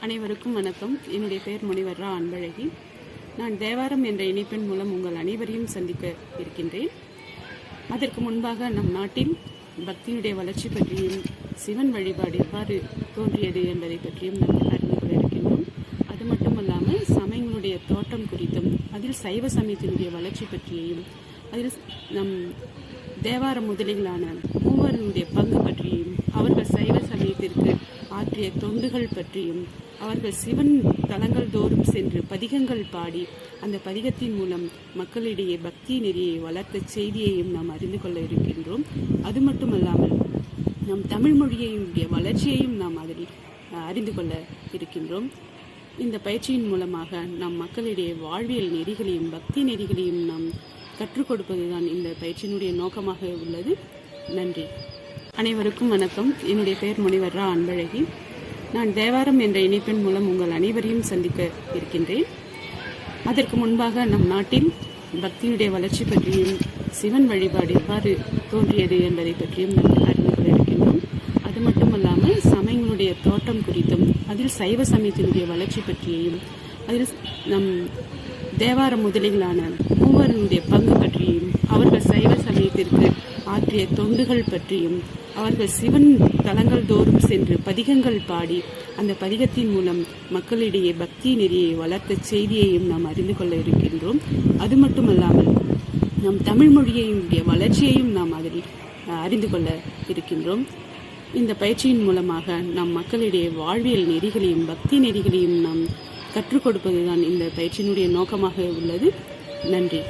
அனைவருக்கும் வணக்கம். என்னுடைய பெயர் முனைவர் ரா அன்பழகி. நான் தேவாரம் என்ற இணைப்பின் மூலம் உங்கள் அனைவரையும் சந்திக்க இருக்கின்றேன். அதற்கு முன்பாக நம் நாட்டில் பக்தியுடைய வளர்ச்சி பற்றியும் சிவன் வழிபாடு எவ்வாறு தோன்றியது என்பதை பற்றியும் நாம் அறிந்து கொள்ள இருக்கின்றோம். அது மட்டுமல்லாமல் சமயங்களுடைய தோற்றம் குறித்தும் அதில் சைவ சமயத்தினுடைய வளர்ச்சி பற்றியும் அதில் நம் தேவார முதலிகளான மூவருடைய பங்கு பற்றியும் அவர்கள் சைவ சமயத்திற்கு ஆற்றிய தொண்டுகள் பற்றியும் அவர்கள் சிவன் தலங்கள் தோறும் சென்று பதிகங்கள் பாடி அந்த பதிகத்தின் மூலம் மக்களிடையே பக்தி நெறியை வளர்த்த செய்தியையும் நாம் அறிந்து கொள்ள இருக்கின்றோம். அது மட்டுமல்லாமல் நம் தமிழ் மொழியினுடைய வளர்ச்சியையும் நாம் அதில் அறிந்து கொள்ள இருக்கின்றோம். இந்த பயிற்சியின் மூலமாக நம் மக்களிடையே வாழ்வியல் நெறிகளையும் பக்தி நெறிகளையும் நாம் கற்றுக் கொடுப்பதுதான் இந்த பயிற்சியினுடைய நோக்கமாக உள்ளது. நன்றி. அனைவருக்கும் வணக்கம். என்னுடைய பெயர் முனைவர் ரா அன்பழகி. நான் தேவாரம் என்ற இணைப்பின் மூலம் உங்கள் அனைவரையும் சந்திக்க இருக்கின்றேன். அதற்கு முன்பாக நம் நாட்டில் பக்தியுடைய வளர்ச்சி பற்றியும் சிவன் வழிபாடு எவ்வாறு தோன்றியது என்பதை பற்றியும் நாம் அறிந்து கொள்ள இருக்கின்றோம். அது மட்டுமல்லாமல் சமயங்களுடைய தோற்றம் குறித்தும் அதில் சைவ சமயத்தினுடைய வளர்ச்சி பற்றியும் அதில் நம் தேவார முதலிகளான மூவருடைய பங்கு பற்றியும் அவர்கள் சைவ சமயத்திற்கு ஆற்றிய தொண்டுகள் பற்றியும் அவர்கள் சிவன் தலங்கள் தோறும் சென்று பதிகங்கள் பாடி அந்த பதிகத்தின் மூலம் மக்களிடையே பக்தி நெறியை வளர்த்த செய்தியையும் நாம் அறிந்து கொள்ள இருக்கின்றோம். அது மட்டுமல்லாமல் நம் தமிழ் மொழியினுடைய வளர்ச்சியையும் நாம் அதில் அறிந்து கொள்ள இருக்கின்றோம். இந்த பயிற்சியின் மூலமாக நம் மக்களிடையே வாழ்வியல் நெறிகளையும் பக்தி நெறிகளையும் நாம் கற்றுக் கொடுப்பதுதான் இந்த பயிற்சியினுடைய நோக்கமாக உள்ளது. நன்றி.